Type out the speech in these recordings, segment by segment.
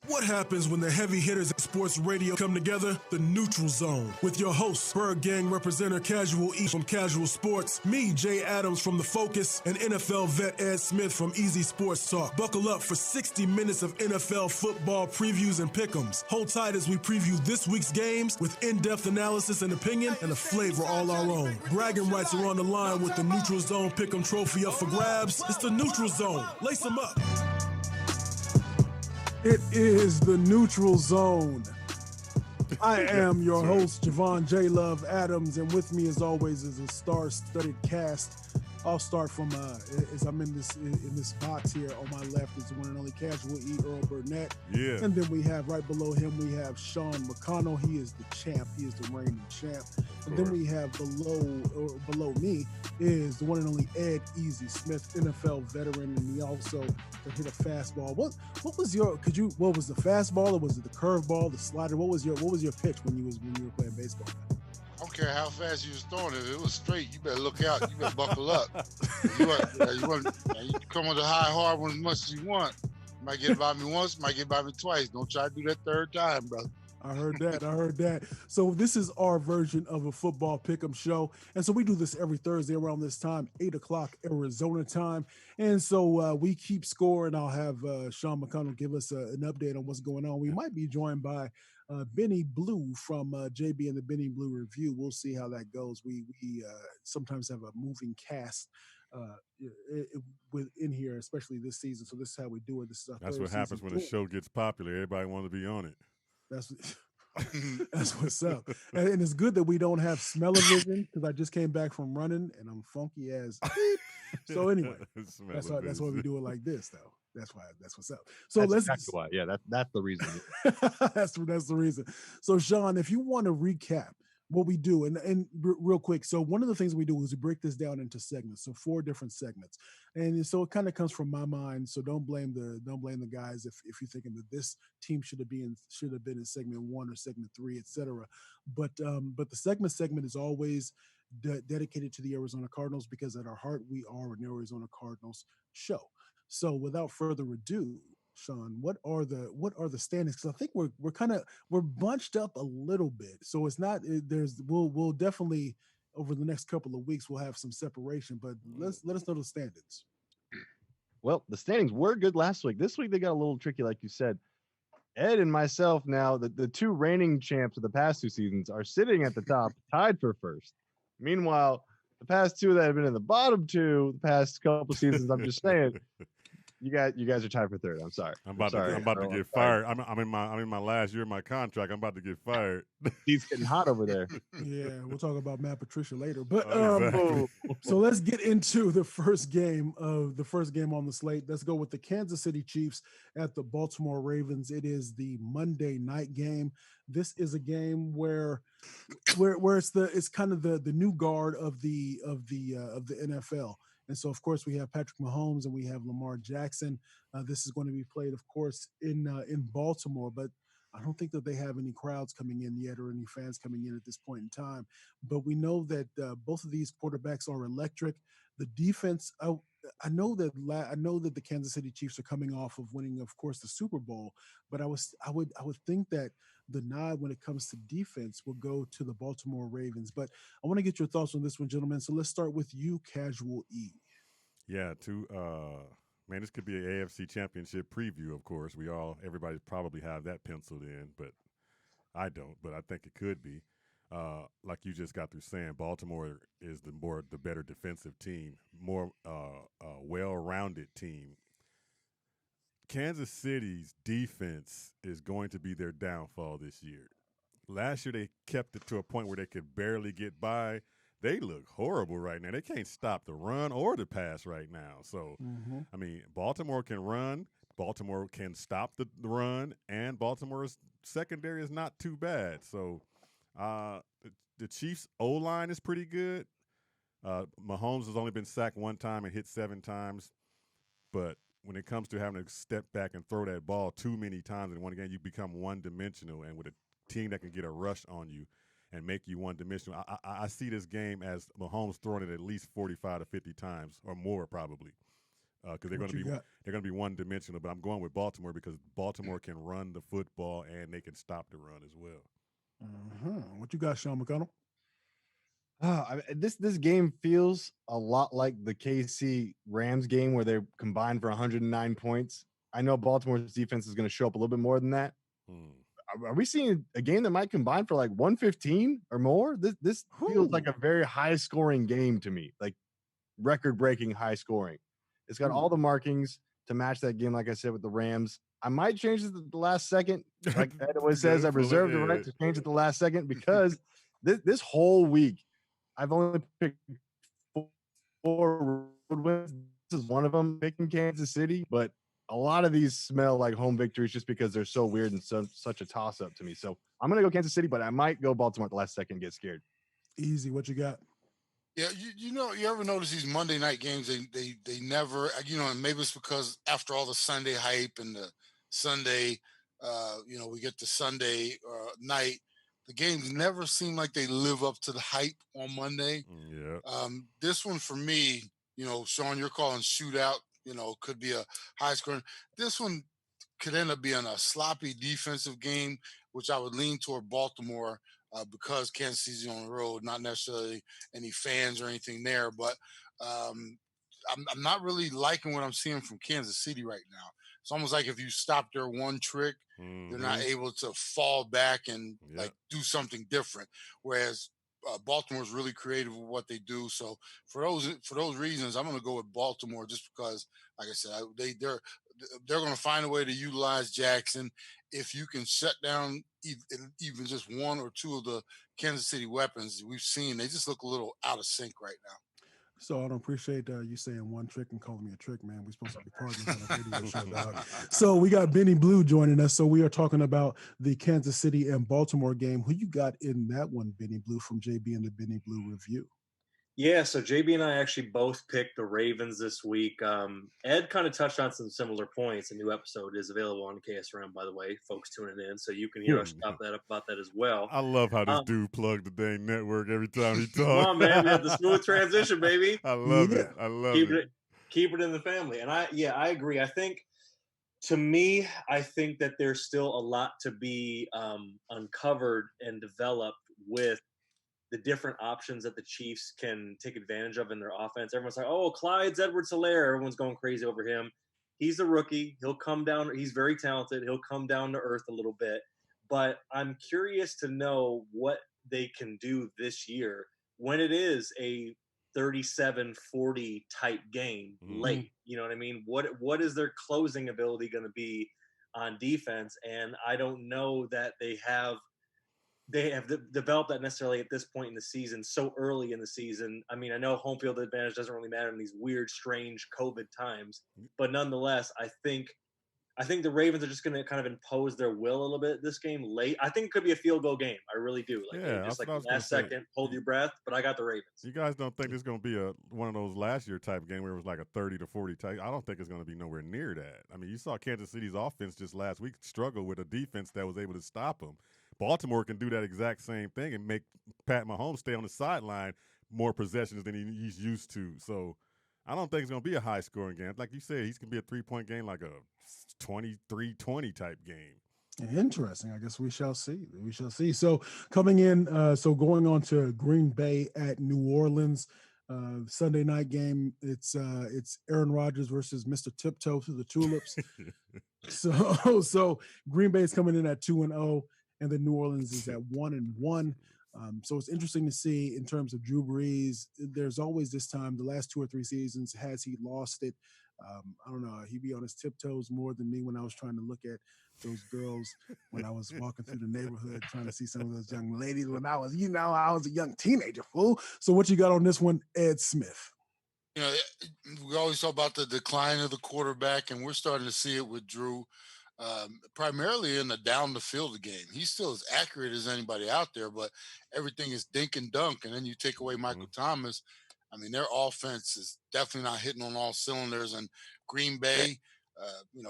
What happens when the heavy hitters in sports radio come together? The Neutral Zone. With your host, Bird Gang representative Casual E from Casual Sports, me, Jay Adams from The Focus, and NFL vet Ed Smith from Easy Sports Talk. Buckle up for 60 minutes of NFL football previews and pick'ems. Hold tight as we preview this week's games with in-depth analysis and opinion and a flavor all our own. Bragging rights are on the line with the Neutral Zone Pick'em trophy up for grabs. It's the Neutral Zone. Lace them up. It is the Neutral Zone. I am your host, Javon J. Love Adams, and with me, as always, is a star-studded cast. I'll start from as I'm in this box here. On my left is the one and only Casual E. Earl Burnett. Yeah. And then we have right below him, we have Sean McConnell. He is the champ. He is the reigning champ. And then we have below me is the one and only Ed Easy Smith, NFL veteran, and he also can hit a fastball. What was the fastball, or was it the curveball, the slider? What was your pitch when you were playing baseball? I don't care how fast you was throwing it. If it was straight, you better look out. You better buckle up. You come with the high, hard one as much as you want. You might get by me once, might get by me twice. Don't try to do that third time, brother. I heard that. So this is our version of a football pick'em show. And so we do this every Thursday around this time, 8 o'clock Arizona time. And so we keep score, and I'll have Sean McConnell give us an update on what's going on. We might be joined by Benny Blue from JB and the Benny Blue Review. We'll see how that goes. We sometimes have a moving cast in here, especially this season. So this is how we do it. That's what happens when the show gets popular. Everybody wants to be on it. That's what's up. And it's good that we don't have smell-o-vision, because I just came back from running and I'm funky as so anyway, that's why we do it like this, though. That's what's up. So that's exactly why. Yeah, that's the reason. that's the reason. So Sean, if you want to recap what we do, and real quick, so one of the things we do is we break this down into segments, so 4 different segments, and so it kind of comes from my mind. So don't blame the guys if you're thinking that this team should have been in segment 1 or segment 3, etc. But the segment is always dedicated to the Arizona Cardinals, because at our heart we are an Arizona Cardinals show. So without further ado, Sean, what are the standings? Because I think we're bunched up a little bit. So it's not we'll definitely over the next couple of weeks we'll have some separation. But let us know the standings. Well, the standings were good last week. This week they got a little tricky, like you said. Ed and myself, now the 2 reigning champs of the past 2 seasons, are sitting at the top, tied for first. Meanwhile, the past 2 that have been in the bottom 2 the past couple seasons, I'm just saying. You guys are tied for third. I'm sorry. I'm about to get fired. I'm in my last year of my contract. I'm about to get fired. He's getting hot over there. Yeah, we'll talk about Matt Patricia later. But exactly. So let's get into the first game on the slate. Let's go with the Kansas City Chiefs at the Baltimore Ravens. It is the Monday night game. This is a game where it's kind of the new guard of the NFL. And so, of course, we have Patrick Mahomes and we have Lamar Jackson. This is going to be played, of course, in Baltimore. But I don't think that they have any crowds coming in yet or any fans coming in at this point in time. But we know that both of these quarterbacks are electric. The defense, I know that the Kansas City Chiefs are coming off of winning, of course, the Super Bowl. But I would think that the nod when it comes to defense will go to the Baltimore Ravens. But I want to get your thoughts on this one, gentlemen. So let's start with you, Casual E. Yeah, man, this could be an AFC Championship preview, of course. Everybody probably have that penciled in, but I don't. But I think it could be. Like you just got through saying, Baltimore is the better defensive team, more well-rounded team. Kansas City's defense is going to be their downfall this year. Last year they kept it to a point where they could barely get by. They look horrible right now. They can't stop the run or the pass right now. So, I mean, Baltimore can run. Baltimore can stop the run, and Baltimore's secondary is not too bad. So, the Chiefs' O-line is pretty good. Mahomes has only been sacked 1 time and hit 7 times. But when it comes to having to step back and throw that ball too many times in one game, you become one-dimensional. And with a team that can get a rush on you and make you one-dimensional, I see this game as Mahomes throwing it at least 45 to 50 times or more probably. because they're going to be one dimensional. But I'm going with Baltimore because Baltimore can run the football and they can stop the run as well. What you got, Sean McConnell? This game feels a lot like the KC Rams game where they combined for 109 points. I know Baltimore's defense is going to show up a little bit more than that. Are we seeing a game that might combine for like 115 or more? This feels like a very high scoring game to me, like record breaking high scoring. It's got all the markings to match that game, like I said, with the Rams. I might change it at the last second. Like Ed always says, I reserve the right to change it the last second because this whole week, I've only picked 4 road wins. This is one of them, picking Kansas City, but a lot of these smell like home victories just because they're so weird and such a toss-up to me. So I'm going to go Kansas City, but I might go Baltimore at the last second and get scared. Easy. What you got? Yeah, you ever notice these Monday night games? They never, and maybe it's because after all the Sunday hype and the Sunday, we get the Sunday night, the games never seem like they live up to the hype on Monday. Yeah. This one for me, Sean, you're calling shootout. Could be a high scoring. This one could end up being a sloppy defensive game, which I would lean toward Baltimore because Kansas City's on the road, not necessarily any fans or anything there. But I'm not really liking what I'm seeing from Kansas City right now. It's almost like if you stop their one trick, they're not able to fall back and do something different. Whereas Baltimore's really creative with what they do. So for those reasons, I'm going to go with Baltimore just because, like I said, they're going to find a way to utilize Jackson. If you can shut down even just one or two of the Kansas City weapons we've seen, they just look a little out of sync right now. So I don't appreciate you saying one trick and calling me a trick, man. We're supposed to be partners on a radio show, dog. So we got Benny Blue joining us. So we are talking about the Kansas City and Baltimore game. Who you got in that one, Benny Blue, from JB and the Benny Blue Review? Yeah, so JB and I actually both picked the Ravens this week. Ed kind of touched on some similar points. A new episode is available on KSRM, by the way, folks tuning in, so you can hear us talk about that as well. I love how this dude plugged the dang network every time he talks. Come on, man, we have the smooth transition, baby. I love it. I love it. Keep it in the family. And I agree. I think, to me, I think that there's still a lot to be uncovered and developed with the different options that the Chiefs can take advantage of in their offense. Everyone's like, oh, Clyde Edwards-Helaire. Everyone's going crazy over him. He's a rookie. He'll come down. He's very talented. He'll come down to earth a little bit. But I'm curious to know what they can do this year when it is a 37-40 type game late. You know what I mean? What is their closing ability going to be on defense? And I don't know that they have developed that necessarily at this point in the season, so early in the season. I mean, I know home field advantage doesn't really matter in these weird, strange COVID times, but nonetheless, I think the Ravens are just going to kind of impose their will a little bit this game late. I think it could be a field goal game. I really do. Just like last second, hold your breath, but I got the Ravens. You guys don't think it's going to be one of those last year type game where it was like a 30-40 type? I don't think it's going to be nowhere near that. I mean, you saw Kansas City's offense just last week struggle with a defense that was able to stop them. Baltimore can do that exact same thing and make Pat Mahomes stay on the sideline more possessions than he's used to. So I don't think it's going to be a high-scoring game. Like you said, he's going to be a three-point game, like a 23-20 type game. Interesting. I guess we shall see. We shall see. So coming in, going on to Green Bay at New Orleans, Sunday night game. It's Aaron Rodgers versus Mr. Tiptoe to the Tulips. So Green Bay is coming in at 2-0. And then New Orleans is at 1-1. So it's interesting to see in terms of Drew Brees. There's always this time, the last 2 or 3 seasons, has he lost it? I don't know. He'd be on his tiptoes more than me when I was trying to look at those girls when I was walking through the neighborhood trying to see some of those young ladies when I was a young teenager, fool. So what you got on this one, Ed Smith? We always talk about the decline of the quarterback, and we're starting to see it with Drew. Primarily in the down the field game. He's still as accurate as anybody out there, but everything is dink and dunk. And then you take away Michael Thomas. I mean, their offense is definitely not hitting on all cylinders. And Green Bay,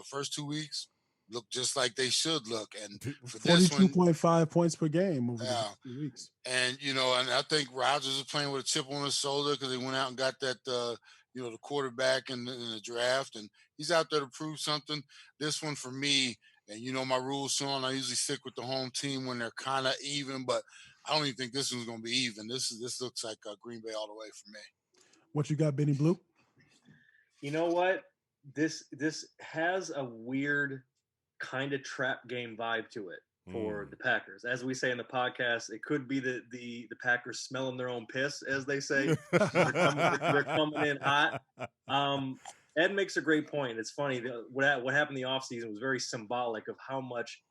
first 2 weeks look just like they should look. And for 42.5 points per game over the 2 weeks. And, and I think Rodgers is playing with a chip on his shoulder because they went out and got that the quarterback in the draft, and he's out there to prove something. This one for me, and my rules, Sean, I usually stick with the home team when they're kind of even, but I don't even think this one's going to be even. This looks like Green Bay all the way for me. What you got, Benny Blue? You know what? This has a weird kind of trap game vibe to it for the Packers. As we say in the podcast, it could be the Packers smelling their own piss, as they say. They're coming in hot. Ed makes a great point. It's funny. What happened in the offseason was very symbolic of how much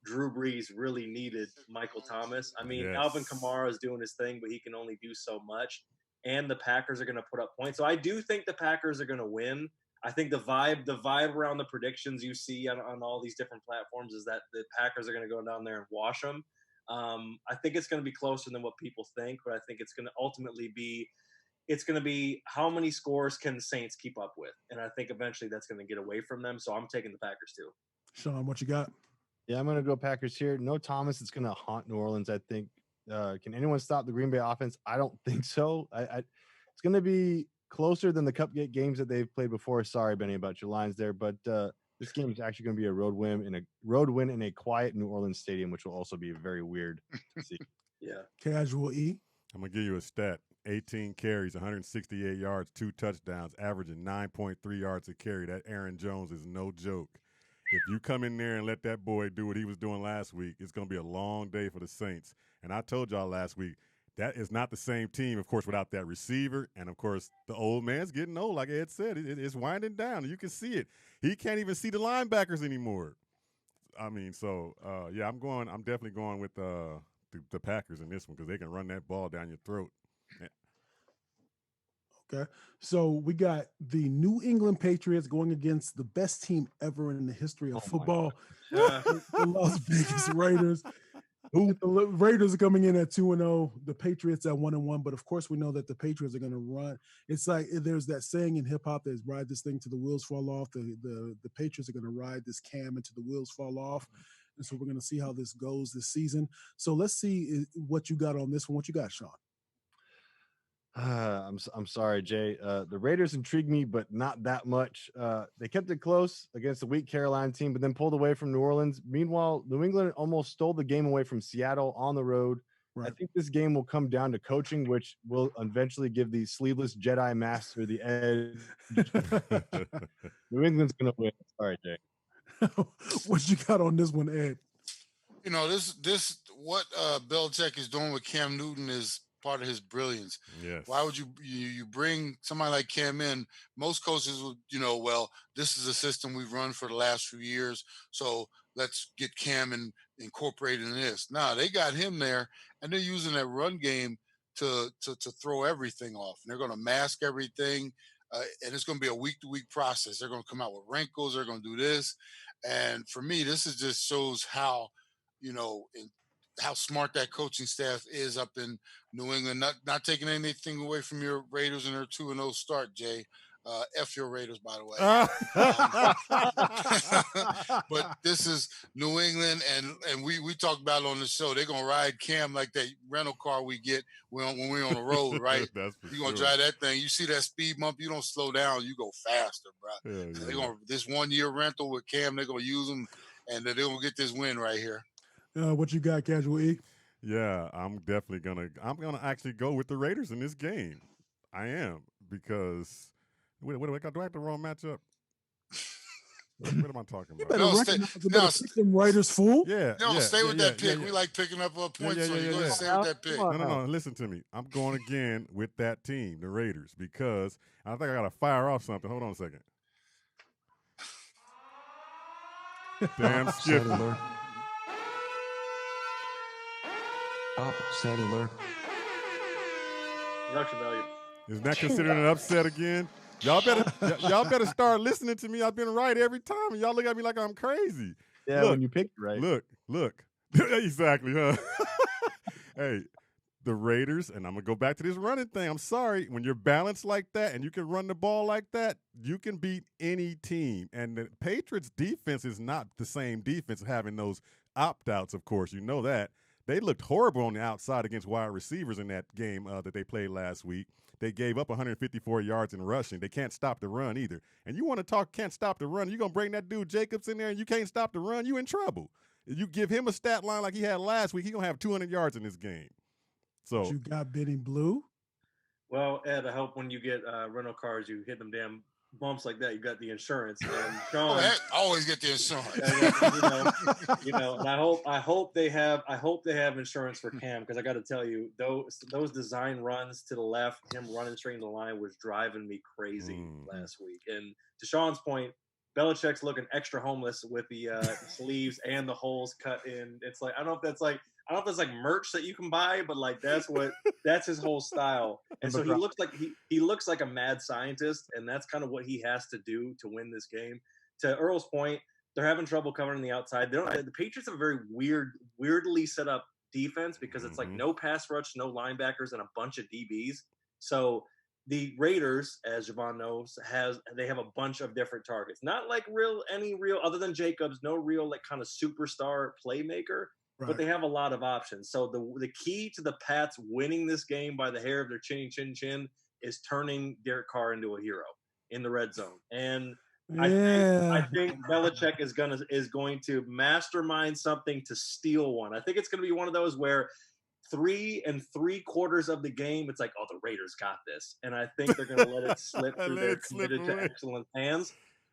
Drew Brees really needed Michael Thomas. I mean, Yes. Alvin Kamara is doing his thing, but he can only do so much. And the Packers are going to put up points. So I do think the Packers are going to win. I think the vibe around the predictions you see on all these different platforms is that the Packers are going to go down there and wash them. I think it's going to be closer than what people think, but I think it's going to ultimately be how many scores can the Saints keep up with? And I think eventually that's going to get away from them. So I'm taking the Packers too. Sean, what you got? Yeah, I'm going to go Packers here. No Thomas. It's going to haunt New Orleans, I think. Can anyone stop the Green Bay offense? I don't think so. It's going to be closer than the Cupcake games that they've played before. Sorry, Benny, about your lines there, but this game is actually going to be a road win in a quiet New Orleans stadium, which will also be very weird to see. Yeah. Casual E. I'm going to give you a stat. 18 carries, 168 yards, 2 touchdowns, averaging 9.3 yards a carry. That Aaron Jones is no joke. If you come in there and let that boy do what he was doing last week, it's going to be a long day for the Saints. And I told y'all last week, that is not the same team, of course, without that receiver. And, of course, the old man's getting old, like Ed said. It's winding down. You can see it. He can't even see the linebackers anymore. I mean, so, yeah, I'm definitely going with the Packers in this one because they can run that ball down your throat. Okay. So we got the New England Patriots going against the best team ever in the history of football, the Las Vegas Raiders. The Raiders are coming in at 2-0, the Patriots at 1-1. But of course, we know that the Patriots are going to run. It's like there's that saying in hip hop that ride this thing till the wheels fall off. The Patriots are going to ride this cam until the wheels fall off. And so we're going to see how this goes this season. So let's see what you got on this one. What you got, Sean? I'm sorry, Jay. The Raiders intrigued me, but not that much. They kept it close against the weak Carolina team, but then pulled away from New Orleans. Meanwhile, New England almost stole the game away from Seattle on the road. Right. I think this game will come down to coaching, which will eventually give the sleeveless Jedi Master the edge. New England's going to win. Sorry, Jay. What you got on this one, Ed? This what Belichick is doing with Cam Newton is part of his brilliance. Yes. Why would you bring somebody like Cam in? Most coaches would, well, this is a system we've run for the last few years, so let's get Cam incorporated in this. Nah, they got him there, and they're using that run game to throw everything off. And they're going to mask everything, and it's going to be a week-to-week process. They're going to come out with wrinkles. They're going to do this. And for me, this is just shows how, how smart that coaching staff is up in New England. Not taking anything away from your Raiders and their 2-0 start, Jay. F your Raiders, by the way. But this is New England, and we talked about it on the show. They're gonna ride Cam like that rental car we get when we're on the road, right? You're gonna drive that thing. You see that speed bump, you don't slow down, you go faster, bro. Yeah. They're gonna this 1 year rental with Cam. They're gonna use them, and they're gonna get this win right here. What you got, Casual E? Yeah, I'm gonna actually go with the Raiders in this game. I am, because do I have the wrong matchup? What am I talking about? Them Raiders fool. Yeah, stay with that pick. We like picking up points. So you go ahead and stay with that pick. No. Listen to me. I'm going again with that team, the Raiders, because I think I gotta fire off something. Hold on a second. Damn skip. Upset alert. Production value. Is that considered an upset again? Y'all better start listening to me. I've been right every time, and y'all look at me like I'm crazy. Yeah, look, when you picked right. Look. Exactly, huh? Hey, the Raiders, and I'm gonna go back to this running thing. I'm sorry, when you're balanced like that and you can run the ball like that, you can beat any team. And the Patriots' defense is not the same defense, having those opt-outs. Of course, you know that. They looked horrible on the outside against wide receivers in that game that they played last week. They gave up 154 yards in rushing. They can't stop the run either. And you want to talk can't stop the run, you're going to bring that dude Jacobs in there and you can't stop the run, you in trouble. You give him a stat line like he had last week, he's going to have 200 yards in this game. So What you got, Benny Blue? Well, Ed, I hope when you get rental cars, you hit them damn bumps like that. You got the insurance. And Sean, I always get the insurance. And I hope they have insurance for Cam, because I got to tell you, those design runs to the left, him running straight into the line was driving me crazy last week. And to Sean's point, Belichick's looking extra homeless with the sleeves and the holes cut in. It's like I don't know if that's like merch that you can buy, but like that's his whole style. And so he looks like a mad scientist, and that's kind of what he has to do to win this game. To Earl's point, they're having trouble covering the outside. The Patriots have a very weirdly set up defense, because it's like no pass rush, no linebackers, and a bunch of DBs. So the Raiders, as Javon knows, they have a bunch of different targets. Not like any real other than Jacobs, no real like kind of superstar playmaker. Right. But they have a lot of options. So the key to the Pats winning this game by the hair of their chin is turning Derek Carr into a hero in the red zone. And I think Belichick is going to mastermind something to steal one. I think it's going to be one of those where 3 3/4 of the game, it's like, oh, the Raiders got this. And I think they're going to let it slip through their committed to excellent hands.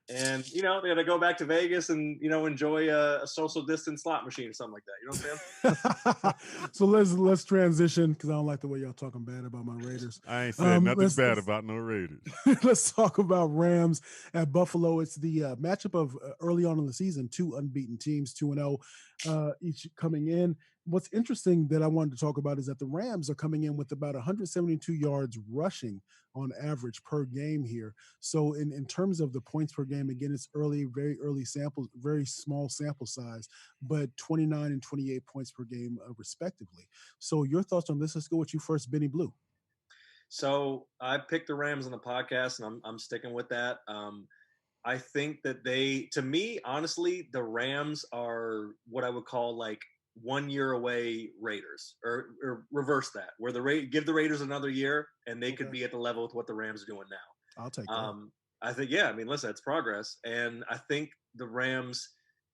And, they're going to go back to Vegas and, enjoy a social distance slot machine or something like that. You know what I'm saying? So let's transition, because I don't like the way y'all talking bad about my Raiders. I ain't saying nothing bad about no Raiders. Let's talk about Rams at Buffalo. It's the matchup of early on in the season, 2 unbeaten teams, 2-0 each coming in. What's interesting that I wanted to talk about is that the Rams are coming in with about 172 yards rushing on average per game here. So in terms of the points per game, again, it's very early samples, very small sample size, but 29 and 28 points per game respectively. So your thoughts on this? Let's go with you first, Benny Blue. So I picked the Rams on the podcast, and I'm sticking with that. I think that to me, honestly, the Rams are what I would call like 1 year away Raiders, or reverse that, where give the Raiders another year and they could be at the level with what the Rams are doing now. I'll take that. I think, listen, it's progress. And I think the Rams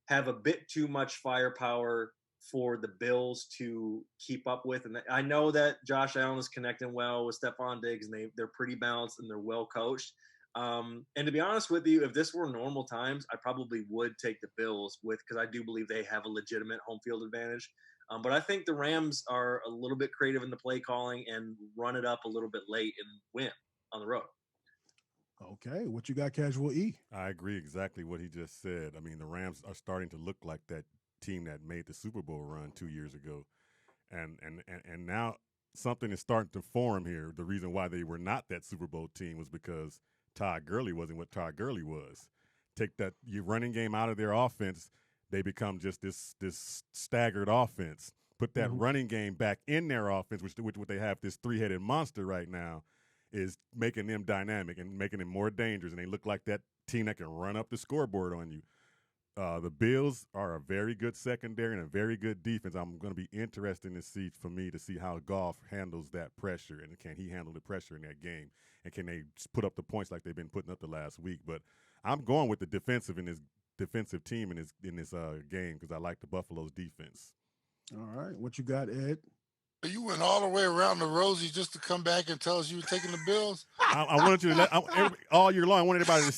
have a bit too much firepower for the Bills to keep up with. And I know that Josh Allen is connecting well with Stephon Diggs, and they're pretty balanced and they're well coached. And to be honest with you, if this were normal times, I probably would take the Bills because I do believe they have a legitimate home field advantage. But I think the Rams are a little bit creative in the play calling and run it up a little bit late and win on the road. Okay, what you got, Casual E? I agree exactly what he just said. I mean, the Rams are starting to look like that team that made the Super Bowl run 2 years ago. And now something is starting to form here. The reason why they were not that Super Bowl team was because Todd Gurley wasn't what Todd Gurley was. Take that your running game out of their offense, they become just this staggered offense. Put that running game back in their offense, which what they have, this 3-headed monster right now, is making them dynamic and making them more dangerous. And they look like that team that can run up the scoreboard on you. The Bills are a very good secondary and a very good defense. I'm going to be interested to see how Goff handles that pressure, and can he handle the pressure in that game, and can they put up the points like they've been putting up the last week. But I'm going with the defensive team in this game because I like the Buffalo's defense. All right, what you got, Ed? You went all the way around the rosy just to come back and tell us you were taking the Bills? I wanted you to all year long. I want everybody to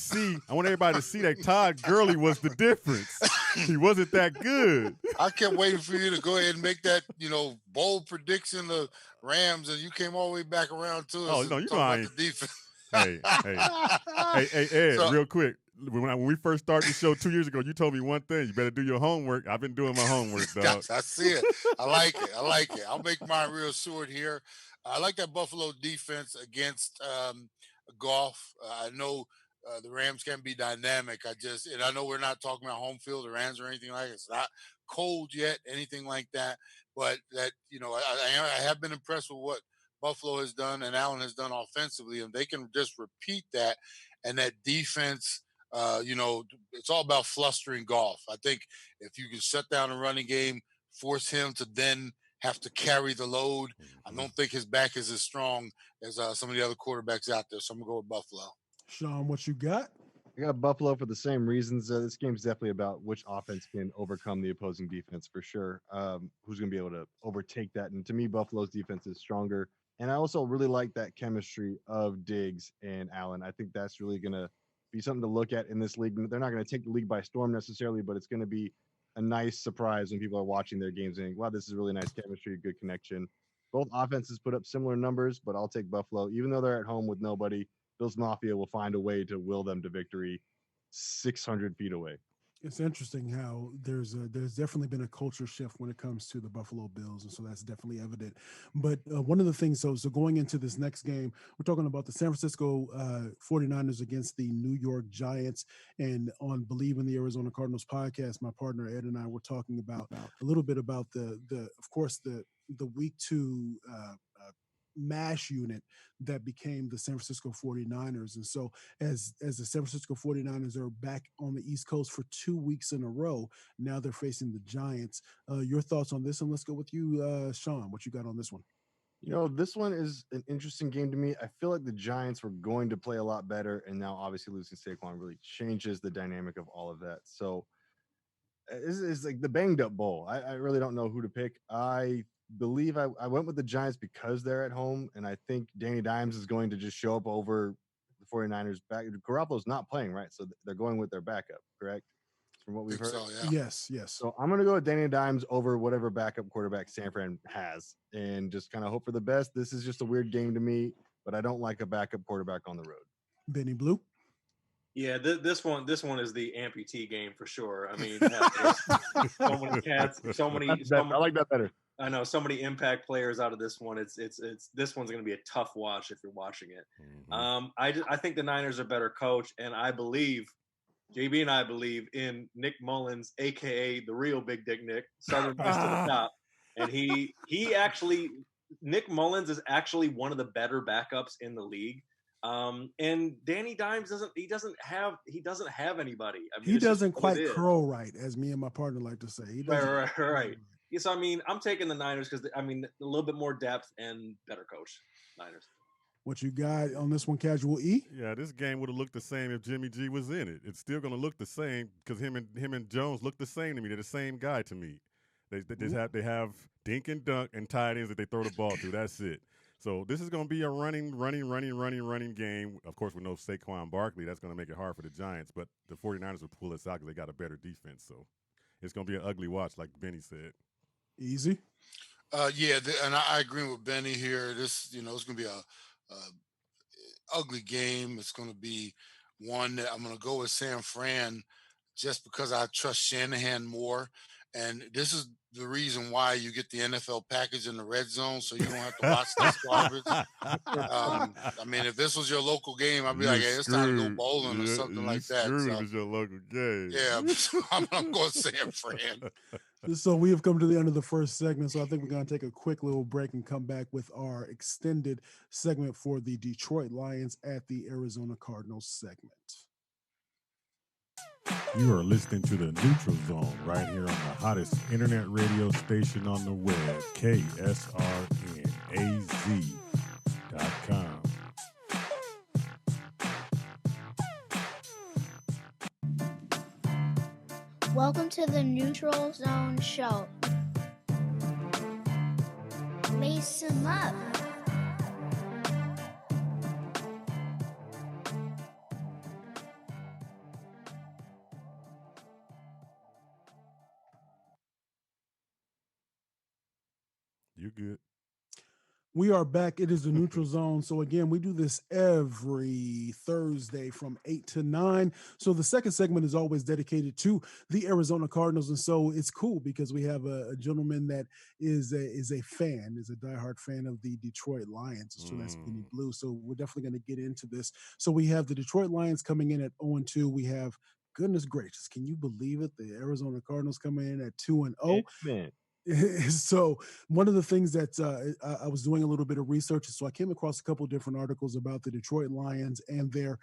see that Todd Gurley was the difference. He wasn't that good. I kept waiting for you to go ahead and make that, bold prediction of Rams, and you came all the way back around to us. Oh no, you know I ain't. The defense. Hey, Ed, So- real quick. When we first started the show 2 years ago, you told me one thing: you better do your homework. I've been doing my homework, dog. Yes, I see it. I like it. I'll make mine real short here. I like that Buffalo defense against Goff. I know the Rams can be dynamic. I know we're not talking about home field or Rams or anything like it. It's not cold yet, anything like that. But that, I have been impressed with what Buffalo has done and Allen has done offensively, and they can just repeat that. And that defense, it's all about flustering Goff. I think if you can shut down a running game, force him to then have to carry the load. I Mhm. don't think his back is as strong as some of the other quarterbacks out there. So I'm gonna go with Buffalo. Sean, what you got? I got Buffalo for the same reasons. This game's definitely about which offense can overcome the opposing defense for sure. Who's going to be able to overtake that? And to me, Buffalo's defense is stronger. And I also really like that chemistry of Diggs and Allen. I think that's really going to be something to look at in this league. They're not going to take the league by storm necessarily, but it's going to be a nice surprise when people are watching their games and think, wow, this is really nice chemistry, good connection. Both offenses put up similar numbers, but I'll take Buffalo. Even though they're at home with nobody, Bills Mafia will find a way to will them to victory 600 feet away. It's interesting how there's definitely been a culture shift when it comes to the Buffalo Bills, and so that's definitely evident. But one of the things, so going into this next game, we're talking about the San Francisco 49ers against the New York Giants, and on Believe in the Arizona Cardinals podcast, my partner Ed and I were talking about a little bit about the of course the week 2 mash unit that became the San Francisco 49ers. And so as the San Francisco 49ers are back on the East Coast for 2 weeks in a row, now they're facing the Giants. Your thoughts on this? And let's go with you, Sean. What you got on this one? You know, this one is an interesting game to me. I feel like the Giants were going to play a lot better, and now obviously losing Saquon really changes the dynamic of all of that. So it's like the banged up bowl. I really don't know who to pick. I believe I went with the Giants because they're at home, and I think Danny Dimes is going to just show up over the 49ers back. Garoppolo's not playing, right? So they're going with their backup, correct? From what we've heard. So, yeah. Yes. So I'm going to go with Danny Dimes over whatever backup quarterback San Fran has and just kind of hope for the best. This is just a weird game to me, but I don't like a backup quarterback on the road. Benny Blue? Yeah, this one is the amputee game for sure. I mean, so many cats, so many. I like that better. I know so many impact players out of this one. It's this one's going to be a tough watch if you're watching it. Mhm. I think the Niners are better coached, and I believe JB and I believe in Nick Mullins, aka the real Big Dick Nick, Southern Miss to the top, and he actually Nick Mullins is actually one of the better backups in the league. And Danny Dimes doesn't have anybody. I mean, He doesn't quite curl right, as me and my partner like to say. He doesn't right. Yes, I mean, I'm taking the Niners because I mean a little bit more depth and better coach. Niners. What you got on this one, Casual E? Yeah, this game would have looked the same if Jimmy G was in it. It's still going to look the same because him and Jones look the same to me. They're the same guy to me. They have dink and dunk and tight ends that they throw the ball to. That's it. So this is going to be a running game. Of course, with no Saquon Barkley, that's going to make it hard for the Giants. But the 49ers will pull us out because they got a better defense. So it's going to be an ugly watch, like Benny said. Easy. And I agree with Benny here. This, it's going to be a ugly game. It's going to be one that I'm going to go with San Fran just because I trust Shanahan more. And this is the reason why you get the NFL package in the red zone, so you don't have to watch this garbage. I mean, if this was your local game, I'd be like, hey, it's time to go bowling or something like that. So, it was your local game. Yeah, I'm going San Fran. So we have come to the end of the first segment. So I think we're going to take a quick little break and come back with our extended segment for the Detroit Lions at the Arizona Cardinals segment. You are listening to the Neutral Zone right here on the hottest internet radio station on the web, KSRNAZ.com. Welcome to the Neutral Zone Show. Lace 'em up. You good? We are back. It is the Neutral Zone. So again, we do this every Thursday from 8 to 9. So the second segment is always dedicated to the Arizona Cardinals. And so it's cool because we have a gentleman that is a diehard fan of the Detroit Lions. So that's Benny Blue. So we're definitely going to get into this. So we have the Detroit Lions coming in at 0-2. We have, goodness gracious, can you believe it? The Arizona Cardinals coming in at 2-0. Man. So one of the things that I was doing a little bit of research, so I came across a couple of different articles about the Detroit Lions and their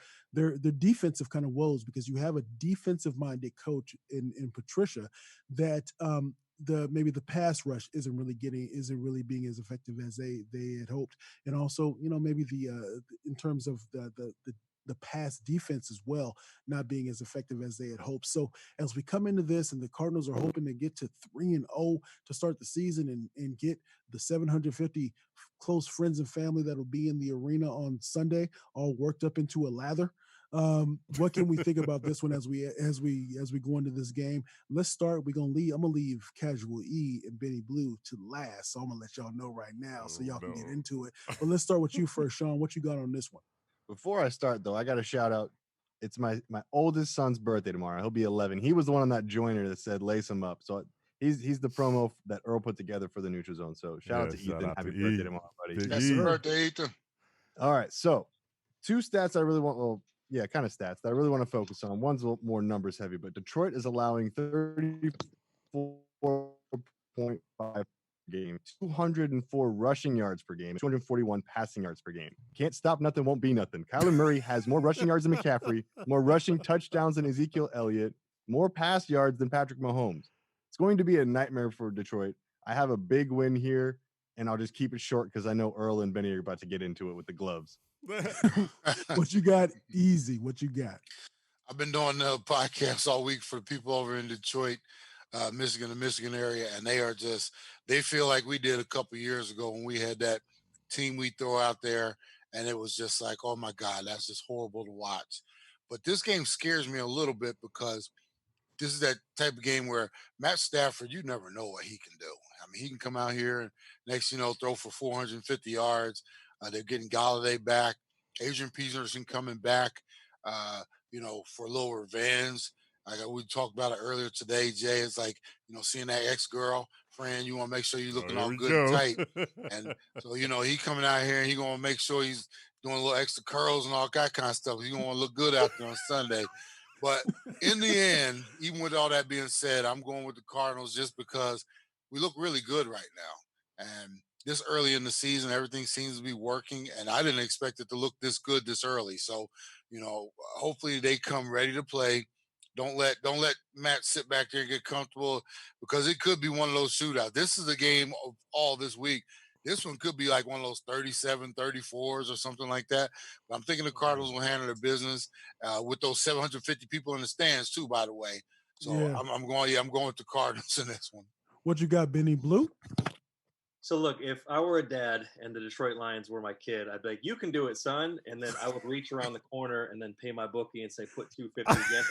defensive kind of woes, because you have a defensive minded coach in Patricia that maybe the pass rush isn't really being as effective as they had hoped, and also maybe the in terms of the pass defense as well, not being as effective as they had hoped. So as we come into this, and the Cardinals are hoping to get to 3-0 to start the season and get the 750 close friends and family that'll be in the arena on Sunday all worked up into a lather. What can we think about this one as we go into this game? Let's start. I'm gonna leave Casual E and Benny Blue to last, so I'm gonna let y'all know right now so y'all can get into it. But let's start with you first, Sean. What you got on this one? Before I start, though, I got to shout out. It's my oldest son's birthday tomorrow. He'll be 11. He was the one on that joiner that said lace him up. So he's the promo that Earl put together for the Neutral Zone. So shout out to Ethan. Happy birthday tomorrow, buddy. Happy birthday, Ethan. All right. So 2 stats I really want. Well, yeah, kind of stats that I really want to focus on. One's a little more numbers heavy, but Detroit is allowing 34.5 game, 204 rushing yards per game, 241 passing yards per game. Can't stop nothing, won't be nothing. Kyler Murray has more rushing yards than McCaffrey, more rushing touchdowns than Ezekiel Elliott, more pass yards than Patrick Mahomes. It's going to be a nightmare for Detroit. I have a big win here, and I'll just keep it short because I know Earl and Benny are about to get into it with the gloves. What you got? Easy. What you got? I've been doing the podcast all week for the people over in Detroit, Michigan, the Michigan area, and they feel like we did a couple years ago when we had that team we throw out there, and it was just like, oh my God, that's just horrible to watch. But this game scares me a little bit because this is that type of game where Matt Stafford, you never know what he can do. I mean, he can come out here and next, throw for 450 yards. They're getting Galladay back, Adrian Peterson coming back, for a little revenge. Like we talked about it earlier today, Jay. It's like, seeing that ex-girl friend, you want to make sure you're looking all good and tight. And so, he coming out here and he going to make sure he's doing a little extra curls and all that kind of stuff. He's going to look good out there on Sunday. But in the end, even with all that being said, I'm going with the Cardinals just because we look really good right now. And this early in the season, everything seems to be working, and I didn't expect it to look this good this early. So, hopefully they come ready to play. Don't let Matt sit back there and get comfortable because it could be one of those shootouts. This is a game of all this week. This one could be like one of those 37, 34s or something like that. But I'm thinking the Cardinals will handle their business with those 750 people in the stands too, by the way. So yeah. I'm going with the Cardinals in this one. What you got, Benny Blue? So look, if I were a dad and the Detroit Lions were my kid, I'd be like, "You can do it, son." And then I would reach around the corner and then pay my bookie and say, "Put 250 again."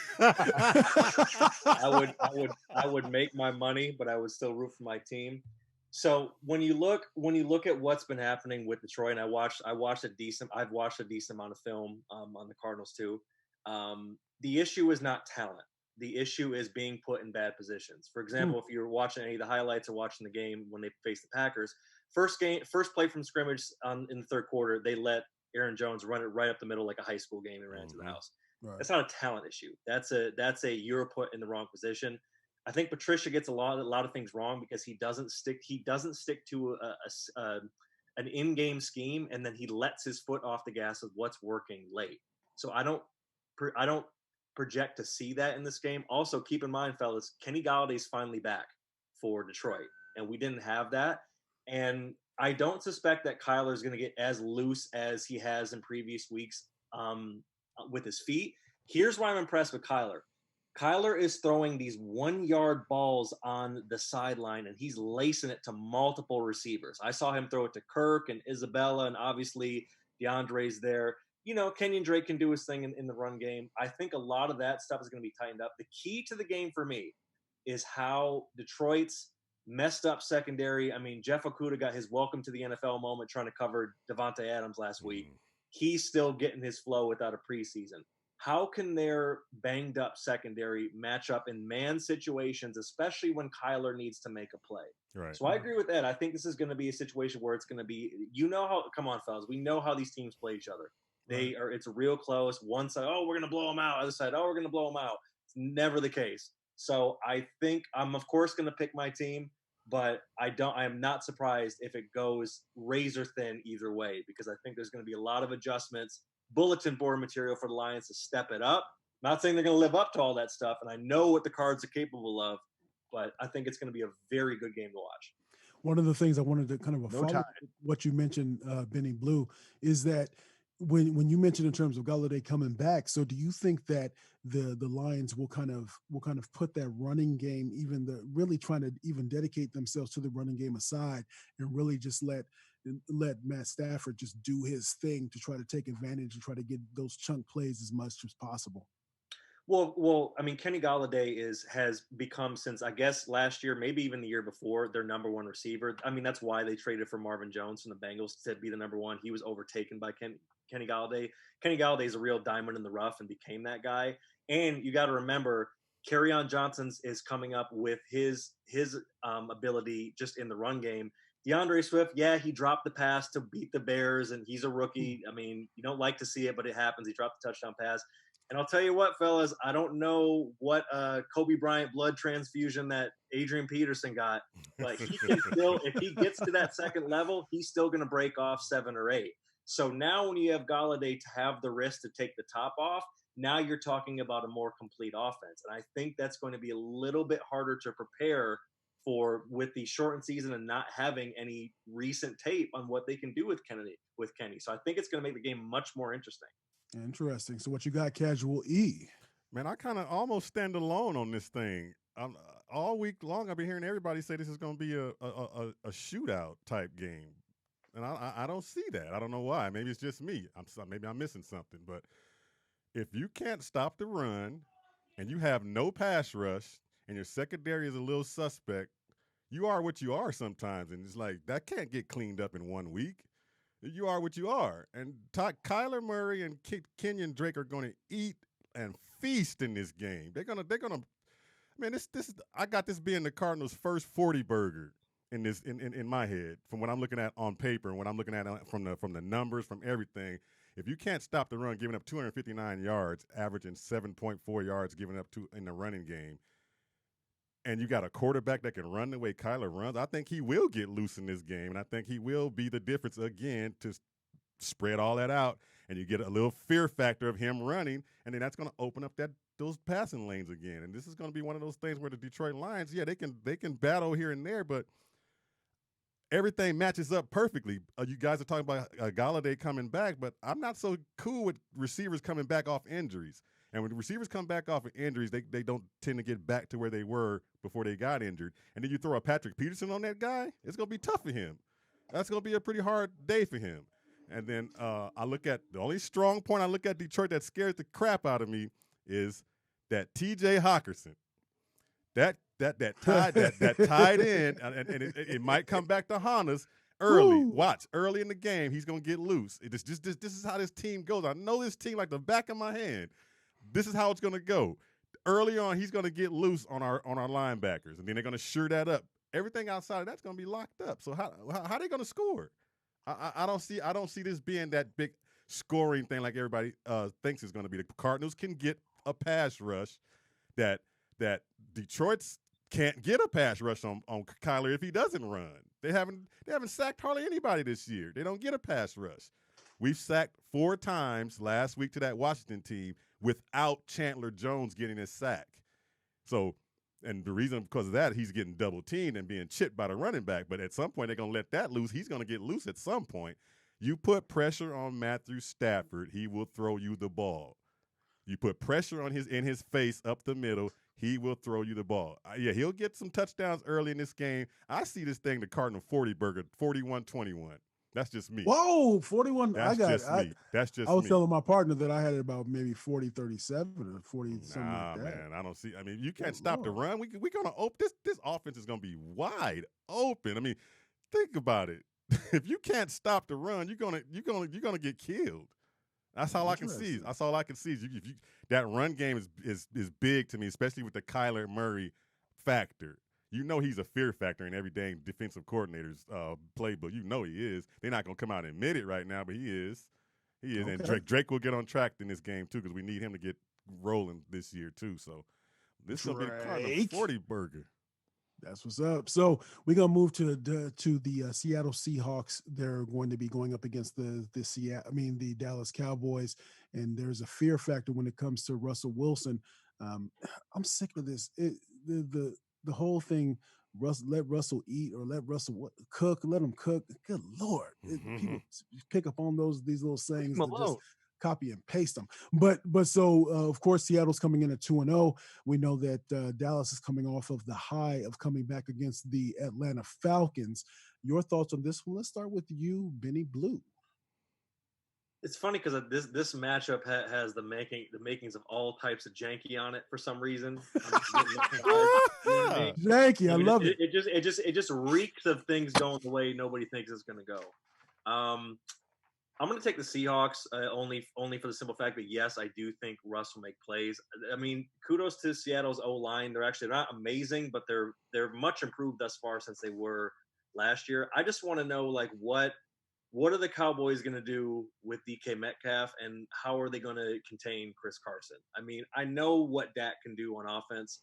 I would make my money, but I would still root for my team. So when you look at what's been happening with Detroit, and I've watched a decent amount of film on the Cardinals too. The issue is not talent. The issue is being put in bad positions. For example, if you're watching any of the highlights or watching the game when they faced the Packers, first play from scrimmage in the third quarter, they let Aaron Jones run it right up the middle like a high school game and ran into the house. Right. That's not a talent issue. That's a you're put in the wrong position. I think Patricia gets a lot of things wrong because he doesn't stick to an in-game scheme, and then he lets his foot off the gas of what's working late. So I don't project to see that in this game. Also, keep in mind, fellas, Kenny Galladay's finally back for Detroit, and we didn't have that. And I don't suspect that Kyler is going to get as loose as he has in previous weeks with his feet. Here's why I'm impressed with Kyler. Kyler is throwing these 1-yard balls on the sideline, and he's lacing it to multiple receivers. I saw him throw it to Kirk and Isabella, and obviously DeAndre's there. Kenyon Drake can do his thing in the run game. I think a lot of that stuff is going to be tightened up. The key to the game for me is how Detroit's messed up secondary. I mean, Jeff Okudah got his welcome to the NFL moment trying to cover Devontae Adams last week. He's still getting his flow without a preseason. How can their banged up secondary match up in man situations, especially when Kyler needs to make a play? Right. So I agree with Ed. I think this is going to be a situation where it's going to be, come on, fellas. We know how these teams play each other. It's real close. One side, oh, we're going to blow them out. Other side, oh, we're going to blow them out. It's never the case. So I think I'm, of course, going to pick my team, but I am not surprised if it goes razor thin either way, because I think there's going to be a lot of adjustments, bulletin board material for the Lions to step it up. Not saying they're going to live up to all that stuff, and I know what the Cards are capable of, But I think it's going to be a very good game to watch. One of the things I wanted to kind of No follow tie. what you mentioned, Benny Blue, is that when you mentioned in terms of Galladay coming back, so do you think that the Lions will kind of put that running game, even the really trying to even dedicate themselves to the running game aside, and really just let Matt Stafford just do his thing to try to take advantage and try to get those chunk plays as much as possible? Well, I mean, Kenny Galladay has become, since I guess last year, maybe even the year before, their number one receiver. I mean, that's why they traded for Marvin Jones from the Bengals to be the number one. He was overtaken by Kenny Galladay. Kenny Galladay is a real diamond in the rough and became that guy. And you got to remember, Kerryon Johnson's is coming up with his ability just in the run game. DeAndre Swift, yeah, he dropped the pass to beat the Bears, and he's a rookie. I mean, you don't like to see it, but it happens. He dropped the touchdown pass. And I'll tell you what, fellas, I don't know what Kobe Bryant blood transfusion that Adrian Peterson got, but he can still, if he gets to that second level, he's still going to break off 7 or 8. So now when you have Galladay to have the wrist to take the top off, now you're talking about a more complete offense. And I think that's going to be a little bit harder to prepare for with the shortened season and not having any recent tape on what they can do with Kenny. So I think it's going to make the game much more interesting. Interesting. So what you got, Casual E? Man, I kind of almost stand alone on this thing. All week long, I've been hearing everybody say this is going to be a shootout type game, and I don't see that. I don't know why. Maybe it's just me. Maybe I'm missing something. But if you can't stop the run, and you have no pass rush, and your secondary is a little suspect, you are what you are sometimes, and it's like that can't get cleaned up in 1 week. You are what you are. And Kyler Murray and Kenyon Drake are going to eat and feast in this game. They're gonna. Man, this I got this being the Cardinals' first 40 burger in my head from what I'm looking at on paper and what I'm looking at from the numbers, from everything. If you can't stop the run, giving up 259 yards, averaging 7.4 yards given up in the running game, and you got a quarterback that can run the way Kyler runs, I think he will get loose in this game, and I think he will be the difference again to spread all that out, and you get a little fear factor of him running, and then that's going to open up those passing lanes again. And this is going to be one of those things where the Detroit Lions, yeah, they can battle here and there, but everything matches up perfectly. You guys are talking about Galladay coming back, but I'm not so cool with receivers coming back off injuries. And when the receivers come back off of injuries, they don't tend to get back to where they were before they got injured. And then you throw a Patrick Peterson on that guy, it's going to be tough for him. That's going to be a pretty hard day for him. And then I look at the only strong point I look at Detroit that scares the crap out of me is that T.J. Hawkinson. That tied in, and it might come back to haunt us early. Woo. Watch, early in the game, he's going to get loose. This is how this team goes. I know this team like the back of my hand. This is how it's going to go. Early on, he's going to get loose on our linebackers, and then they're going to sure that up. Everything outside of that's going to be locked up. So how are they going to score? I don't see this being that big scoring thing like everybody thinks it's going to be. The Cardinals can get a pass rush that Detroit's can't get a pass rush on Kyler if he doesn't run. They haven't sacked hardly anybody this year. They don't get a pass rush. We've sacked 4 times last week to that Washington team without Chandler Jones getting a sack. So, and the reason because of that, he's getting double teamed and being chipped by the running back. But at some point, they're going to let that loose. He's going to get loose at some point. You put pressure on Matthew Stafford, he will throw you the ball. You put pressure on in his face up the middle, he will throw you the ball. Yeah, he'll get some touchdowns early in this game. I see this thing, the Cardinal 40 burger, 41-21. That's just me. Whoa, 41. That's just me. That's just me. I was telling my partner that I had it about maybe 40-37 or 40 something like that. Man, I don't see. I mean, you can't stop the run. We're gonna open this offense is gonna be wide open. I mean, think about it. If you can't stop the run, you're gonna get killed. That's all I can see. That's all I can see. That run game is big to me, especially with the Kyler Murray factor. You know he's a fear factor in every dang defensive coordinator's playbook. You know he is. They're not going to come out and admit it right now, but he is. He is. Okay. And Drake will get on track in this game, too, because we need him to get rolling this year, too. So this is going to be the Cardinal 40 burger. That's what's up. So we're going to move to the Seattle Seahawks. They're going to be going up against the Dallas Cowboys, and there's a fear factor when it comes to Russell Wilson. I'm sick of this. the whole thing. Let Russell eat or let Russell cook. Let him cook. Good Lord, people pick up on these little sayings that just copy and paste them. But so of course Seattle's coming in at 2-0. We know that Dallas is coming off of the high of coming back against the Atlanta Falcons. Your thoughts on this one? Let's start with you, Benny Blue. It's funny because this matchup has the makings of all types of janky on it for some reason. Janky, I love it. It just reeks of things going the way nobody thinks it's going to go. I'm going to take the Seahawks only for the simple fact that, yes, I do think Russ will make plays. I mean, kudos to Seattle's O-line. They're not amazing, but they're much improved thus far since they were last year. I just want to know, like, what are the Cowboys going to do with DK Metcalf, and how are they going to contain Chris Carson? I mean, I know what Dak can do on offense,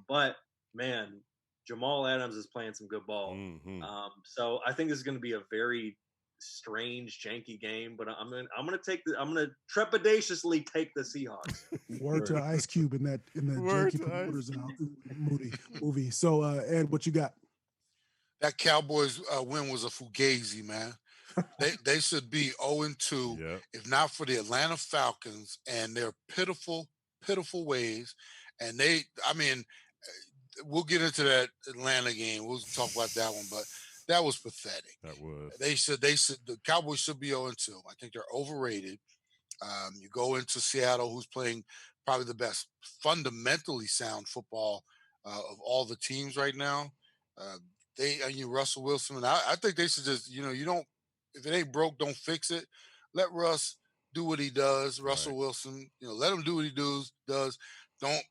but, man, Jamal Adams is playing some good ball. Mm-hmm. So I think this is going to be a very strange, janky game, but I'm gonna trepidatiously take the Seahawks. Word to Ice Cube in the janky promoters movie. So Ed, what you got? That Cowboys win was a fugazi, man. They should be 0-2 if not for the Atlanta Falcons and their pitiful ways. And we'll get into that Atlanta game. We'll talk about that one, but that was pathetic. That was. The Cowboys should be 0-2. I think they're overrated. You go into Seattle, who's playing probably the best fundamentally sound football of all the teams right now. Russell Wilson, and I think they should just, if it ain't broke, don't fix it. Let Russ do what he does. Russell Wilson, let him do what he does. Don't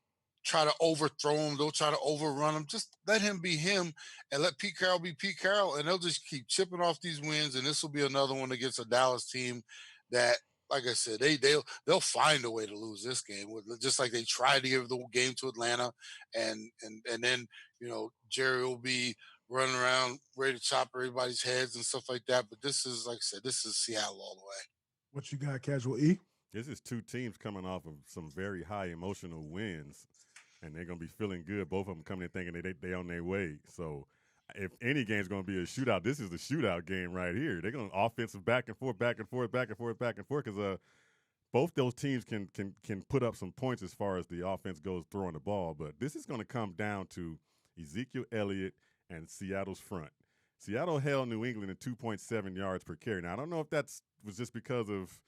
try to overthrow him. Don't try to overrun him. Just let him be him and let Pete Carroll be Pete Carroll, and they'll just keep chipping off these wins. And this will be another one against a Dallas team that, like I said, they'll find a way to lose this game, just like they tried to give the game to Atlanta, and then Jerry will be running around ready to chop everybody's heads and stuff like that. But this is, like I said, this is Seattle all the way. What you got, Casual E? This is two teams coming off of some very high emotional wins, and they're going to be feeling good. Both of them coming in thinking they on their way. So if any game's going to be a shootout, this is the shootout game right here. They're going to offensive back and forth, because both those teams can put up some points as far as the offense goes throwing the ball. But this is going to come down to Ezekiel Elliott and Seattle's front. Seattle held New England at 2.7 yards per carry. Now, I don't know if that was just because of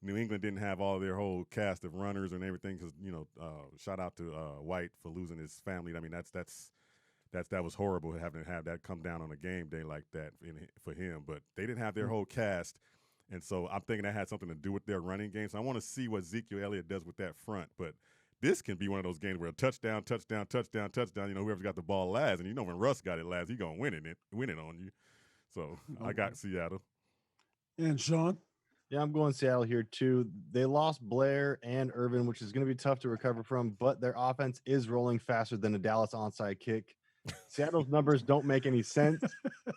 New England didn't have all their whole cast of runners and everything, because, shout out to White for losing his family. I mean, that was horrible having to have that come down on a game day like that for him. But they didn't have their whole cast, and so I'm thinking that had something to do with their running game. So I want to see what Ezekiel Elliott does with that front. But this can be one of those games where a touchdown. Whoever's got the ball last, and when Russ got it last, he's gonna win it on you. So I got Seattle. And Sean? Yeah, I'm going Seattle here too. They lost Blair and Irvin, which is going to be tough to recover from, but their offense is rolling faster than a Dallas onside kick. Seattle's numbers don't make any sense,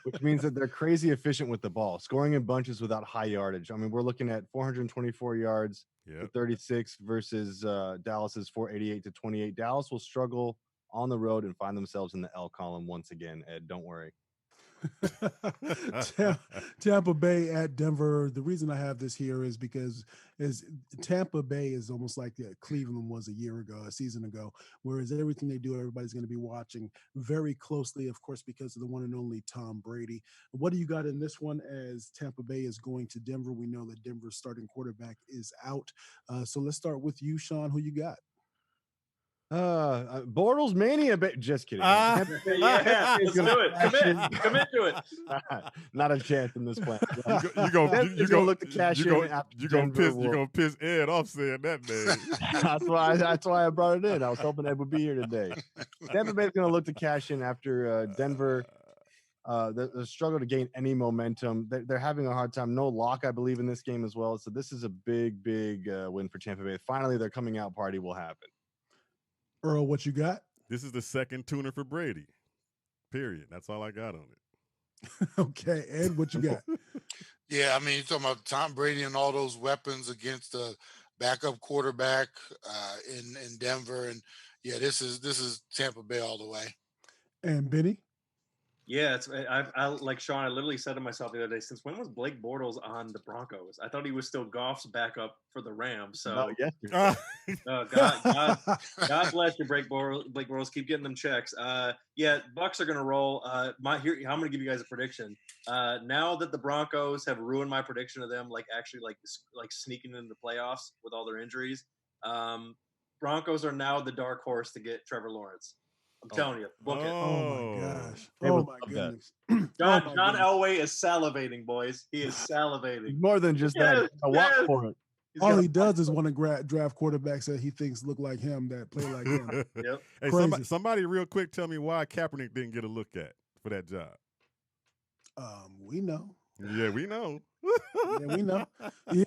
which means that they're crazy efficient with the ball, scoring in bunches without high yardage. I mean, we're looking at 424 yards to 36 versus Dallas's 488 to 28. Dallas will struggle on the road and find themselves in the L column once again, Ed. Don't worry. Tampa Bay at Denver. The reason I have this here is because Tampa Bay is almost like Cleveland was a season ago, whereas everything they do, everybody's going to be watching very closely, of course, because of the one and only Tom Brady. What do you got in this one as Tampa Bay is going to Denver? We know that Denver's starting quarterback is out. So let's start with you, Sean. Who you got? Bortles mania, just kidding. Yeah, let's do it. Commit to it. Not a chance in this plan. You gonna look to cash in. You gonna piss Ed off saying that name. That's why I brought it in. I was hoping Ed would be here today. Tampa Bay's gonna look to cash in after Denver. The struggle to gain any momentum. They're having a hard time. No lock, I believe, in this game as well. So this is a big win for Tampa Bay. Finally, their coming out party will happen. Earl, what you got? This is the second tuner for Brady. Period. That's all I got on it. Okay, Ed, what you got? Yeah, I mean, you're talking about Tom Brady and all those weapons against the backup quarterback in Denver, and yeah, this is Tampa Bay all the way. And Benny? Yeah, I like Sean. I literally said to myself the other day, since when was Blake Bortles on the Broncos? I thought he was still Goff's backup for the Rams. So, No, yesterday. God bless you, Blake Bortles. Keep getting them checks. Yeah, Bucks are gonna roll. I'm gonna give you guys a prediction. Now that the Broncos have ruined my prediction of them, like actually like sneaking into the playoffs with all their injuries, Broncos are now the dark horse to get Trevor Lawrence. I'm telling you, book it. Oh my gosh. Hey, Oh what's my up, goodness. John Elway is salivating, boys. He is salivating. More than just that. I walk for it. All he does is want to draft quarterbacks that he thinks look like him, that play like him. Yep. Hey, somebody real quick tell me why Kaepernick didn't get a look at for that job. We know. Yeah, we know. Yeah, we know. Yeah,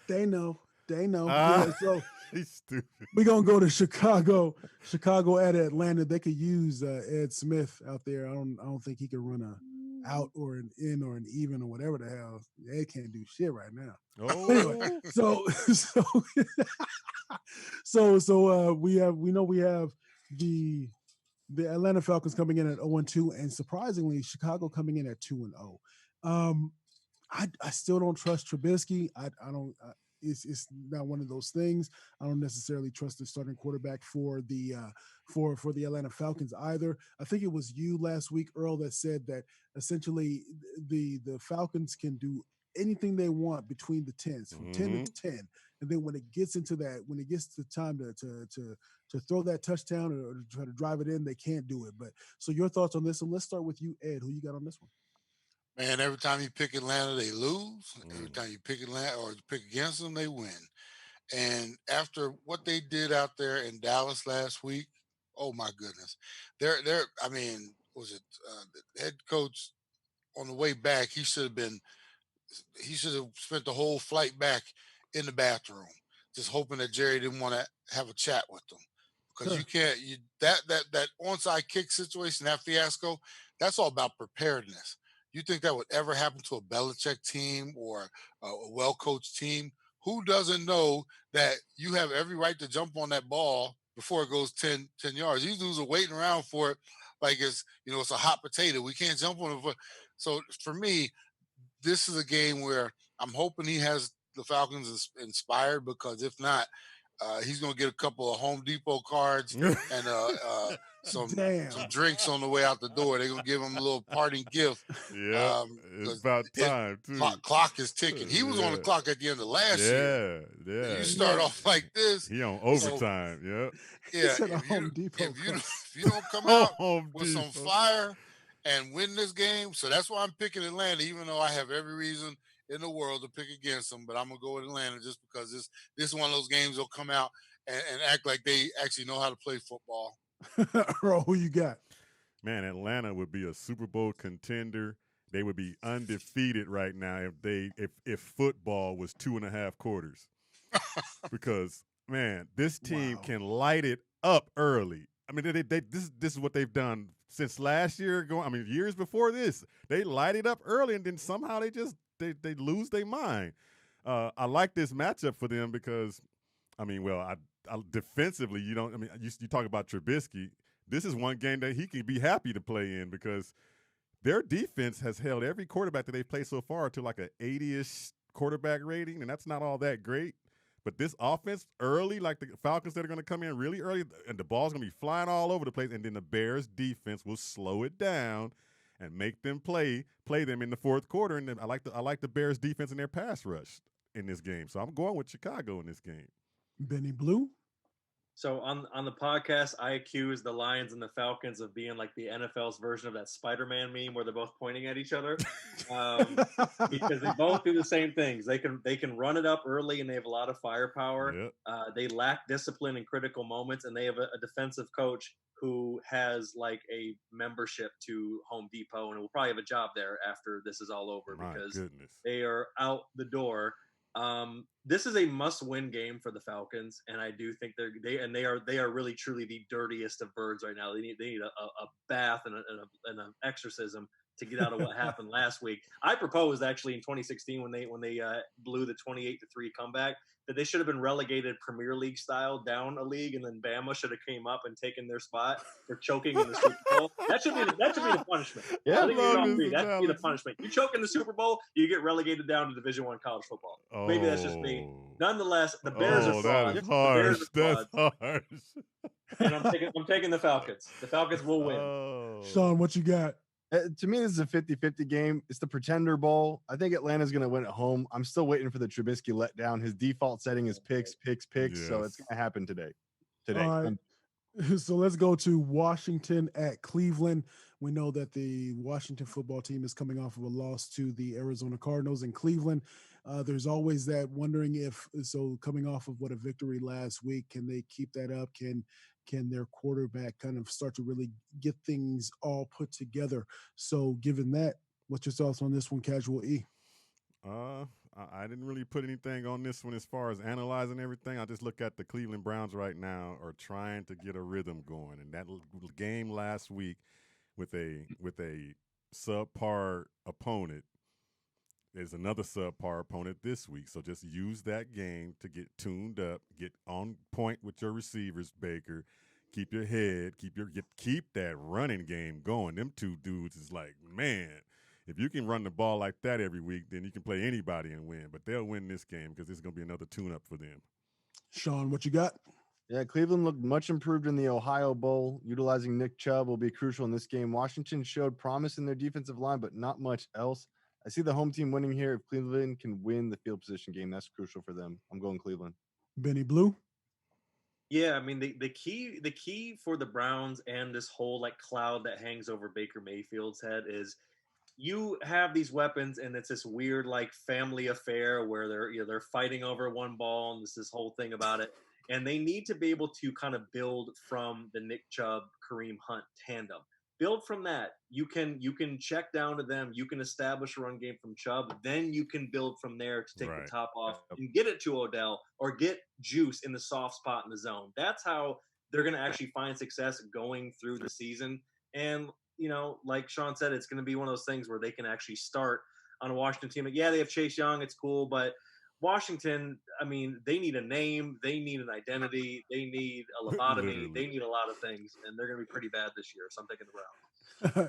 they know. They know. Ah. So He's stupid. we're gonna go to Chicago. Chicago at Atlanta. They could use Ed Smith out there. I don't think he can run a out or an in or an even or whatever the hell. Ed can't do shit right now. Oh, Anyway, so we have the Atlanta Falcons coming in at 0-2, and surprisingly, Chicago coming in at 2-0. I still don't trust Trubisky. I don't. It's not one of those things. I don't necessarily trust the starting quarterback for the Atlanta Falcons either. I think it was you last week, Earl, that said that essentially the Falcons can do anything they want between the 10s, from 10 to 10. And then when it gets to time to throw that touchdown or try to drive it in, they can't do it. But so your thoughts on this? And let's start with you, Ed. Who you got on this one? Man, every time you pick Atlanta, they lose. Every time you pick Atlanta or you pick against them, they win. And after what they did out there in Dallas last week, oh my goodness, they're. I mean, was it the head coach on the way back? He should have spent the whole flight back in the bathroom, just hoping that Jerry didn't want to have a chat with them, because you can't. That onside kick situation, that fiasco, that's all about preparedness. You think that would ever happen to a Belichick team or a well-coached team? Who doesn't know that you have every right to jump on that ball before it goes 10 yards? These dudes are waiting around for it like it's a hot potato. We can't jump on it. So for me, this is a game where I'm hoping he has the Falcons inspired, because if not, he's going to get a couple of Home Depot cards and some drinks on the way out the door. They're going to give him a little parting gift. Yeah, it's about time, too. Clock is ticking. He was on the clock at the end of last year. Yeah. You start off like this. He on overtime, Yeah, if you don't come out with some fire and win this game, so that's why I'm picking Atlanta, even though I have every reason in the world to pick against them, but I'm gonna go with Atlanta just because this is one of those games they'll come out and act like they actually know how to play football. Earl, who you got? Man, Atlanta would be a Super Bowl contender. They would be undefeated right now if football was 2.5 quarters. Because man, this team can light it up early. I mean, this is what they've done since last year. Years before this, they light it up early, and then somehow they lose their mind. I like this matchup for them because, I defensively, you talk about Trubisky. This is one game that he can be happy to play in, because their defense has held every quarterback that they've played so far to like an 80-ish quarterback rating, and that's not all that great. But this offense early, like the Falcons that are going to come in really early, and the ball's going to be flying all over the place, and then the Bears defense will slow it down and make them play them in the fourth quarter. And then I like the Bears defense and their pass rush in this game. So I'm going with Chicago in this game. Benny Blue. So on the podcast, I accuse the Lions and the Falcons of being like the NFL's version of that Spider-Man meme where they're both pointing at each other, because they both do the same things. They can run it up early, and they have a lot of firepower. Yep. They lack discipline in critical moments, and they have a defensive coach who has like a membership to Home Depot, and will probably have a job there after this is all over. Because they are out the door. This is a must-win game for the Falcons, and I do think they are really truly the dirtiest of birds right now. They need a bath and an exorcism to get out of what happened last week. I proposed actually in 2016 when they blew the 28-3 comeback that they should have been relegated Premier League style down a league, and then Bama should have came up and taken their spot for choking in the Super Bowl. That should be the punishment. Yeah, I think we love all this agree. That should be the analogy. punishment. You choke in the Super Bowl, you get relegated down to Division I college football. Maybe that's just me. Nonetheless, the Bears are frauds. That is The Bears harsh. are frauds. That's harsh. And I'm taking the Falcons. The Falcons will win. Oh. Sean, what you got? To me, this is a 50-50 game. It's the Pretender Bowl. I think Atlanta's going to win at home. I'm still waiting for the Trubisky letdown. His default setting is picks. So it's Yes. going to happen today. All right. So let's go to Washington at Cleveland. We know that the Washington football team is coming off of a loss to the Arizona Cardinals in Cleveland. There's always that wondering coming off of what a victory last week, can they keep that up? Can their quarterback kind of start to really get things all put together? So given that, what's your thoughts on this one, Casual E? I didn't really put anything on this one as far as analyzing everything. I just look at the Cleveland Browns right now are trying to get a rhythm going, and that game last week with a subpar opponent is another subpar opponent this week. So just use that game to get tuned up, get on point with your receivers, Baker. Keep your head, keep that running game going. Them two dudes is like, man, if you can run the ball like that every week, then you can play anybody and win. But they'll win this game because it's going to be another tune-up for them. Sean, what you got? Yeah, Cleveland looked much improved in the Ohio Bowl. Utilizing Nick Chubb will be crucial in this game. Washington showed promise in their defensive line, but not much else. I see the home team winning here. If Cleveland can win the field position game, that's crucial for them. I'm going Cleveland. Benny Blue? Yeah, I mean the key for the Browns and this whole like cloud that hangs over Baker Mayfield's head is you have these weapons and it's this weird like family affair where they're fighting over one ball and this whole thing about it, and they need to be able to kind of build from the Nick Chubb Kareem Hunt tandem. Build from that. You can check down to them. You can establish a run game from Chubb. Then you can build from there to take the top off and get it to Odell or get Juice in the soft spot in the zone. That's how they're going to actually find success going through the season. And, like Sean said, it's going to be one of those things where they can actually start on a Washington team. Yeah, they have Chase Young. It's cool. But Washington, I mean, they need a name. They need an identity. They need a lobotomy. They need a lot of things. And they're going to be pretty bad this year. So I'm taking the Browns.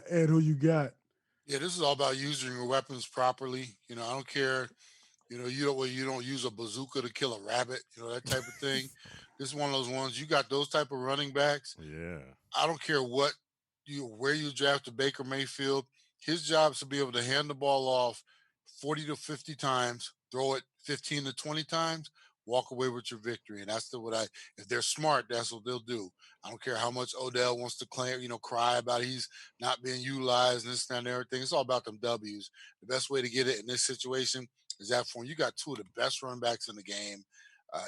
Ed, who you got? Yeah, this is all about using your weapons properly. I don't care. You don't use a bazooka to kill a rabbit. That type of thing. This is one of those ones. You got those type of running backs. Yeah. I don't care where you drafted Baker Mayfield. His job is to be able to hand the ball off 40 to 50 times, throw it 15 to 20 times, walk away with your victory. And that's if they're smart, that's what they'll do. I don't care how much Odell wants to cry about he's not being utilized and this and everything. It's all about them W's. The best way to get it in this situation is that form. You got two of the best running backs in the game.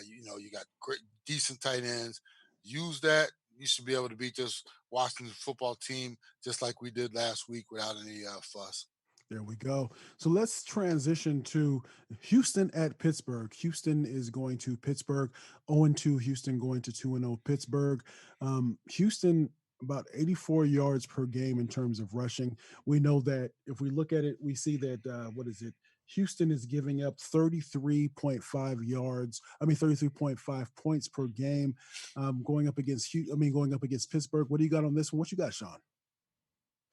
You got great, decent tight ends. Use that. You should be able to beat this Washington football team just like we did last week without any fuss. There we go. So let's transition to Houston at Pittsburgh. Houston is going to Pittsburgh, 0-2. Houston going to 2-0 Pittsburgh. Houston about 84 yards per game in terms of rushing. We know that if we look at it, we see that, Houston is giving up 33.5 points per game, going up against Pittsburgh. What do you got on this one? What you got, Sean?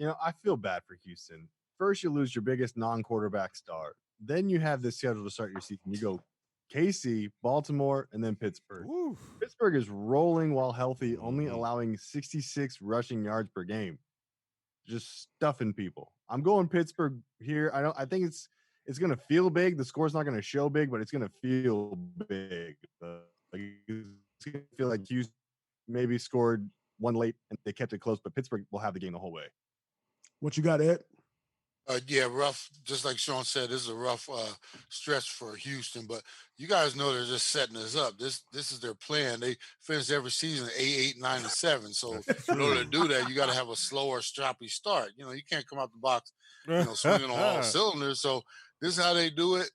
I feel bad for Houston. First, you lose your biggest non-quarterback star. Then you have this schedule to start your season. You go KC, Baltimore, and then Pittsburgh. Oof. Pittsburgh is rolling while healthy, only allowing 66 rushing yards per game. Just stuffing people. I'm going Pittsburgh here. I think it's going to feel big. The score's not going to show big, but it's going to feel big. It's going to feel like Houston maybe scored one late and they kept it close, but Pittsburgh will have the game the whole way. What you got, Ed? Yeah, rough. Just like Sean said, this is a rough stretch for Houston. But you guys know they're just setting this up. This is their plan. They finish every season 8, 9, and 7. So in order to do that, you got to have a slower, stroppy start. You can't come out the box, swinging on all cylinders. So this is how they do it.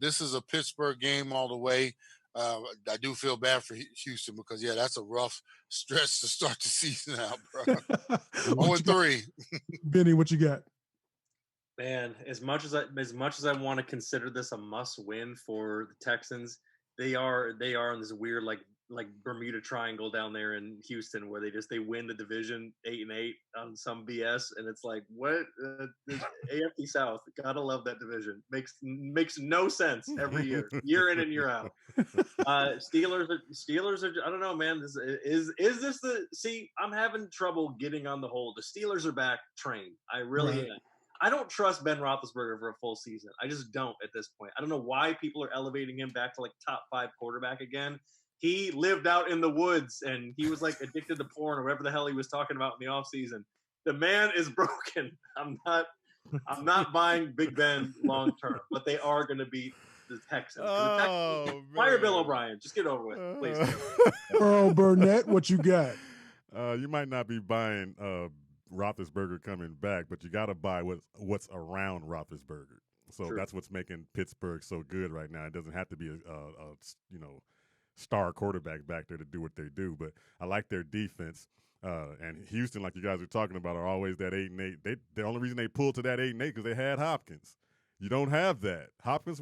This is a Pittsburgh game all the way. I do feel bad for Houston because, that's a rough stretch to start the season out, bro. 0-3. Benny, what you got? Man, as much as I want to consider this a must win for the Texans, they are in this weird like Bermuda Triangle down there in Houston where they win the division 8-8 on some BS, and it's like what the AFC South, gotta love that division, makes no sense every year in and year out. Steelers are I don't know, man. This is this the see? I'm having trouble getting on the whole. The Steelers are back train. I really Right. am. I don't trust Ben Roethlisberger for a full season. I just don't at this point. I don't know why people are elevating him back to like top 5 quarterback again. He lived out in the woods and he was like addicted to porn or whatever the hell he was talking about in the offseason. The man is broken. I'm not buying Big Ben long term, but they are going to beat the Texans. The Texans fire Bill O'Brien. Just get over with, please. Earl Burnett, what you got? You might not be buying Roethlisberger coming back, but you got to buy what's around Roethlisberger. So True. that's what's making Pittsburgh so good right now. It doesn't have to be a star quarterback back there to do what they do, but I like their defense. And Houston, like you guys were talking about, are always that 8-8. The only reason they pulled to that 8-8 because they had Hopkins. You don't have that. Hopkins